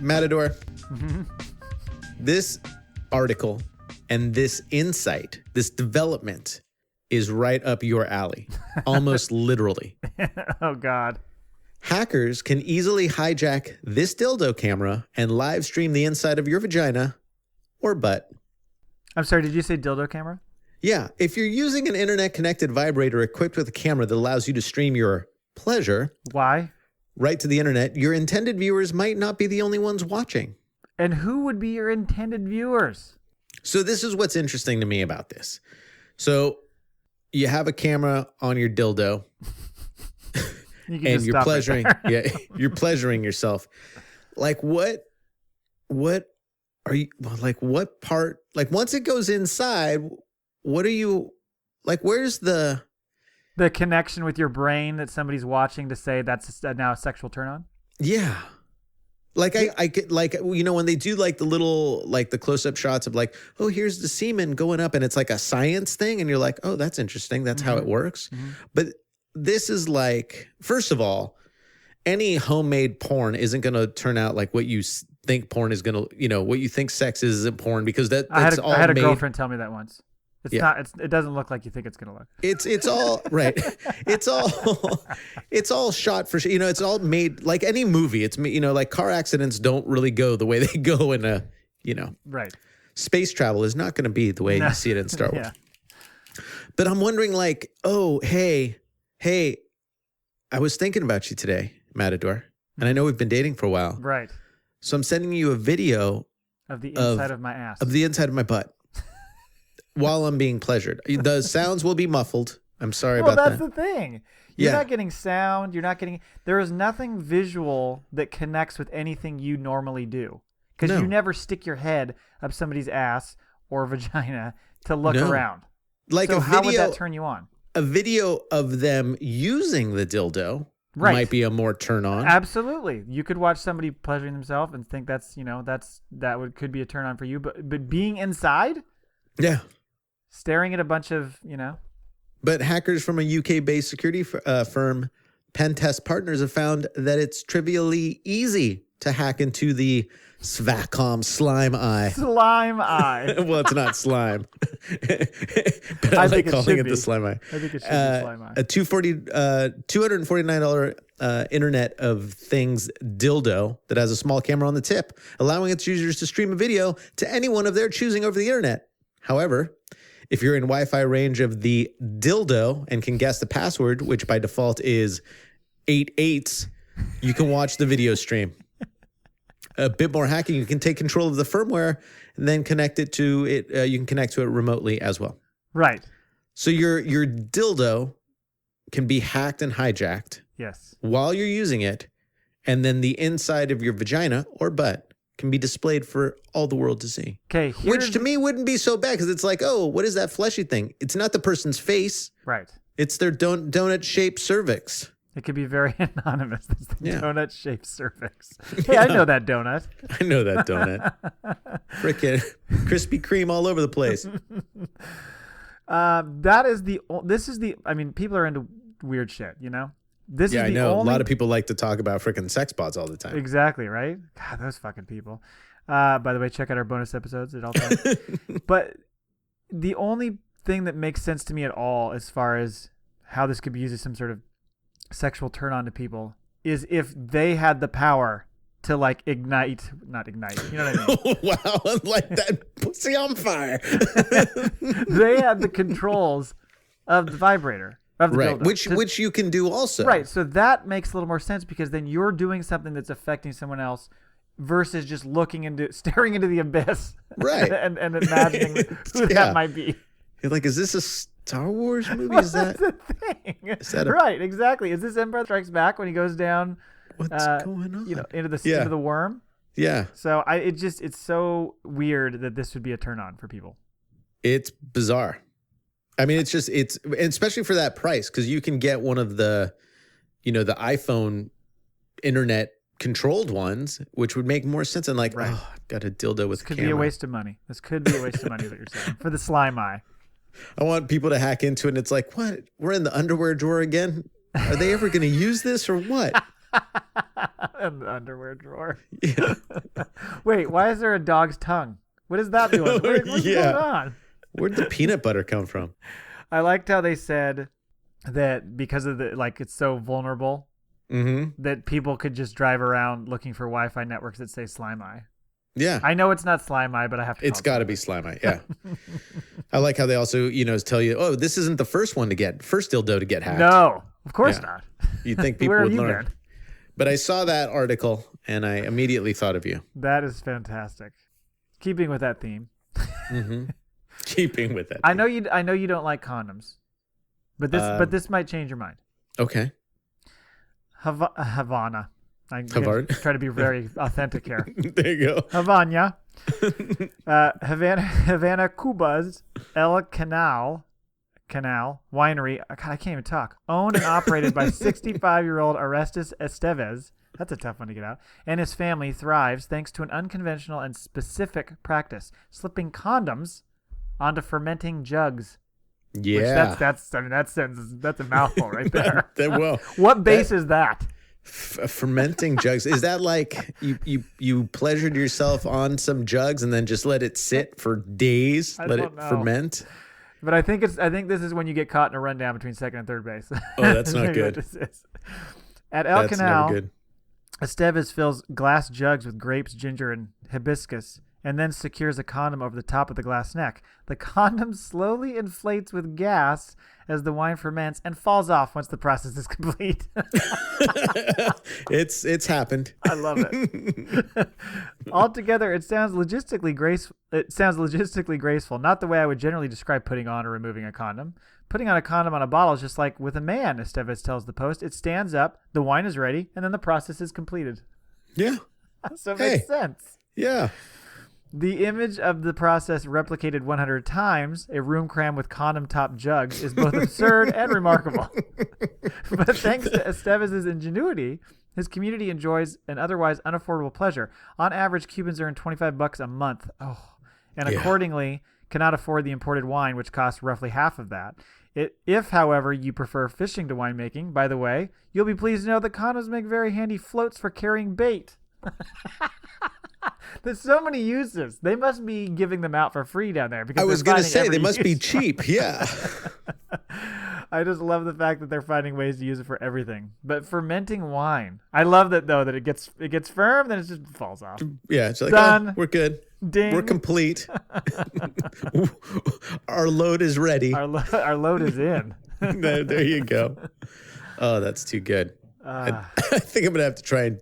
Matador, this article and this insight, this development is right up your alley, almost literally. Oh, God. Hackers can easily hijack this dildo camera and live stream the inside of your vagina or butt. I'm sorry, did you say dildo camera? Yeah, if you're using an internet-connected vibrator equipped with a camera that allows you to stream your pleasure Why? right to the internet, your intended viewers might not be the only ones watching. And who would be your intended viewers? So this is what's interesting to me about this. So you have a camera on your dildo and you're pleasuring, you're pleasuring yourself. Like what are you, like what part, like once it goes inside, what are you, like where's the connection with your brain that somebody's watching to say that's now a sexual turn on? Yeah. Like I get, like, you know, when they do like the little, like the close-up shots of like, oh, here's the semen going up and it's like a science thing. And you're like, oh, that's interesting. That's how it works. But this is like, first of all, any homemade porn isn't going to turn out like what you think porn is going to, you know, what you think sex is isn't porn, because that's all I had a made. girlfriend tell me that once. It's not, it doesn't look like you think it's going to look. It's all right. It's all shot for, you know, it's all made like any movie. It's, you know, like car accidents don't really go the way they go in a, you know, right. Space travel is not going to be the way you see it in Star Wars. But I'm wondering like, oh, hey, I was thinking about you today, Matador, and I know we've been dating for a while. Right. So I'm sending you a video of the inside of my ass. Of the inside of my butt. While I'm being pleasured. The sounds will be muffled. I'm sorry about that. Well, that's the thing. You're not getting sound. There is nothing visual that connects with anything you normally do. Because you never stick your head up somebody's ass or vagina to look around. Like so a how video, would that turn you on? A video of them using the dildo might be a more turn on. Absolutely. You could watch somebody pleasuring themselves and think that's, you know, could be a turn on for you. But being inside? Yeah. Staring at a bunch of, you know. But hackers from a UK-based security firm, Pen Test Partners, have found that it's trivially easy to hack into the Svacom slime eye. Slime eye. Well, it's not slime. But I like calling it the slime eye. I think it should be slime eye. A $249 Internet of Things dildo that has a small camera on the tip, allowing its users to stream a video to anyone of their choosing over the internet. However, if you're in Wi-Fi range of the dildo and can guess the password, which by default is 88s, you can watch the video stream. A bit more hacking, you can take control of the firmware and then connect it to it. You can connect to it remotely as well. Right. So your dildo can be hacked and hijacked. Yes. While you're using it, and then the inside of your vagina or butt can be displayed for all the world to see. Okay. Which to me wouldn't be so bad, because it's like, oh, what is that fleshy thing? It's not the person's face. Right. It's their donut-shaped cervix. It could be very anonymous. It's the donut-shaped cervix. Hey, I know that donut. I know that donut. Frickin' Krispy Kreme all over the place. I mean, people are into weird shit, you know? I know. A lot of people like to talk about frickin' sex bots all the time. Exactly, right? God, those fucking people. By the way, check out our bonus episodes at all times. But the only thing that makes sense to me at all as far as how this could be used as some sort of sexual turn on to people is if they had the power to like not ignite, you know what I mean? Wow, like that pussy on fire. They had the controls of the vibrator. Right, which you can do also. Right, so that makes a little more sense, because then you're doing something that's affecting someone else versus just staring into the abyss. Right. and imagining who that might be. You're like, is this a Star Wars movie? Is that the thing? Right, exactly. Is this Empire Strikes Back when he goes down? What's going on? You know, into the worm. Yeah. So it's so weird that this would be a turn on for people. It's bizarre. I mean, it's especially for that price, because you can get one of the, you know, the iPhone internet controlled ones, which would make more sense. And like, oh, I've got a dildo with a camera. Could be a waste of money. This could be a waste of money that you're saying for the slime eye. I want people to hack into it, and it's like, what? We're in the underwear drawer again? Are they ever going to use this or what? In the underwear drawer. Yeah. Wait, why is there a dog's tongue? What is that doing? What's Yeah. going on? Where'd the peanut butter come from? I liked how they said that because of it's so vulnerable that people could just drive around looking for Wi-Fi networks that say Slime Eye. Yeah. I know it's not Slime Eye, but I have to. It's got to be Slime Eye. Yeah. I like how they also, tell you, oh, this isn't the first dildo to get hacked. No, of course not. You'd think people Where would have you learn. been? But I saw that article and I immediately thought of you. That is fantastic. Keeping with that theme. Keeping with that. I know you don't like condoms, but this might change your mind. Okay. Havana. I'm going to try to be very authentic here. There you go. Havana. Havana, Cuba's El Canal Winery. God, I can't even talk. Owned and operated by 65-year-old Orestes Estevez. That's a tough one to get out. And his family thrives thanks to an unconventional and specific practice: slipping condoms onto fermenting jugs. Yeah. Which that's a mouthful right there. Well, what base is that? Fermenting jugs. Is that like you pleasured yourself on some jugs and then just let it sit for days? Let it ferment? But I think this is when you get caught in a rundown between second and third base. Oh, that's not good. At El Canal, never good. Estevez fills glass jugs with grapes, ginger, and hibiscus, and then secures a condom over the top of the glass neck. The condom slowly inflates with gas as the wine ferments and falls off once the process is complete. It's happened. I love it. Altogether, it sounds logistically graceful. Not the way I would generally describe putting on or removing a condom. Putting on a condom on a bottle is just like with a man, Estevez tells the Post. It stands up, the wine is ready, and then the process is completed. Yeah. So it makes sense. Yeah. The image of the process replicated 100 times, a room crammed with condom-top jugs, is both absurd and remarkable. But thanks to Estevez's ingenuity, his community enjoys an otherwise unaffordable pleasure. On average, Cubans earn $25 a month. And accordingly cannot afford the imported wine, which costs roughly half of that. If, however, you prefer fishing to winemaking, by the way, you'll be pleased to know that condoms make very handy floats for carrying bait. There's so many uses. They must be giving them out for free down there. Because I was going to say, they must be cheap. Yeah. I just love the fact that they're finding ways to use it for everything. But fermenting wine. I love that, though, that it gets firm, then it just falls off. Yeah, it's like, done. We're good. Ding. We're complete. Our load is ready. Our load is in. There you go. Oh, that's too good. I think I'm going to have to try and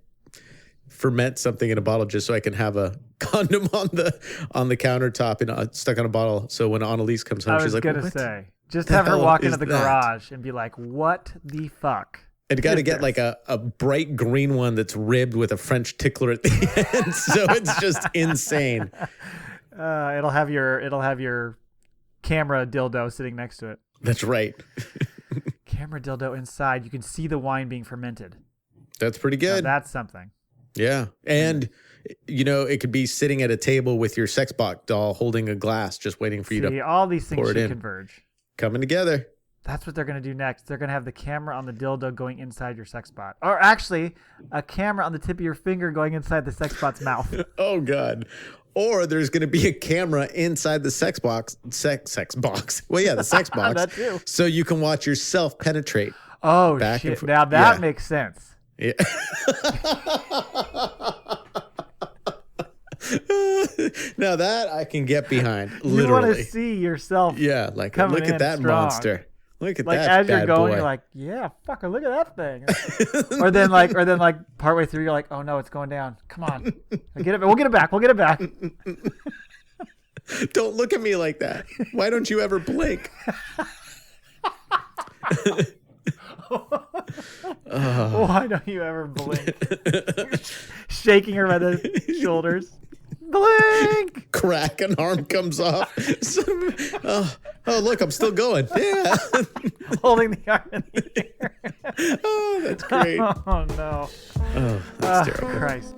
ferment something in a bottle just so I can have a condom on the countertop and stuck on a bottle. So when Annalise comes home, she's like, "What?" Say, just have her walk into the garage and be like, "What the fuck?" And got to get like a bright green one that's ribbed with a French tickler at the end, so it's just insane. It'll have your camera dildo sitting next to it. That's right. Camera dildo inside. You can see the wine being fermented. That's pretty good. Now that's something. Yeah. And, it could be sitting at a table with your sex bot doll holding a glass, just waiting for you to all these things should converge. Coming together. That's what they're going to do next. They're going to have the camera on the dildo going inside your sex bot. Or actually, a camera on the tip of your finger going inside the sex bot's mouth. Oh, God. Or there's going to be a camera inside the sex box. Well, yeah, the sex box. That too. So you can watch yourself penetrate. Oh, shit. Now that makes sense. Yeah. Now that I can get behind. Literally. You want to see yourself. Yeah, like look at that strong monster. Look at that. As you're going, boy. You're like, yeah, fucker, look at that thing. or then like partway through, you're like, oh no, it's going down. Come on, we'll get it back. We'll get it back. Don't look at me like that. Why don't you ever blink? Why don't you ever blink? Shaking her by the shoulders. Blink! Crack, an arm comes off. Oh, look, I'm still going. Yeah. Holding the arm in the air. Oh, that's great. Oh, no. Oh, that's terrible. Christ.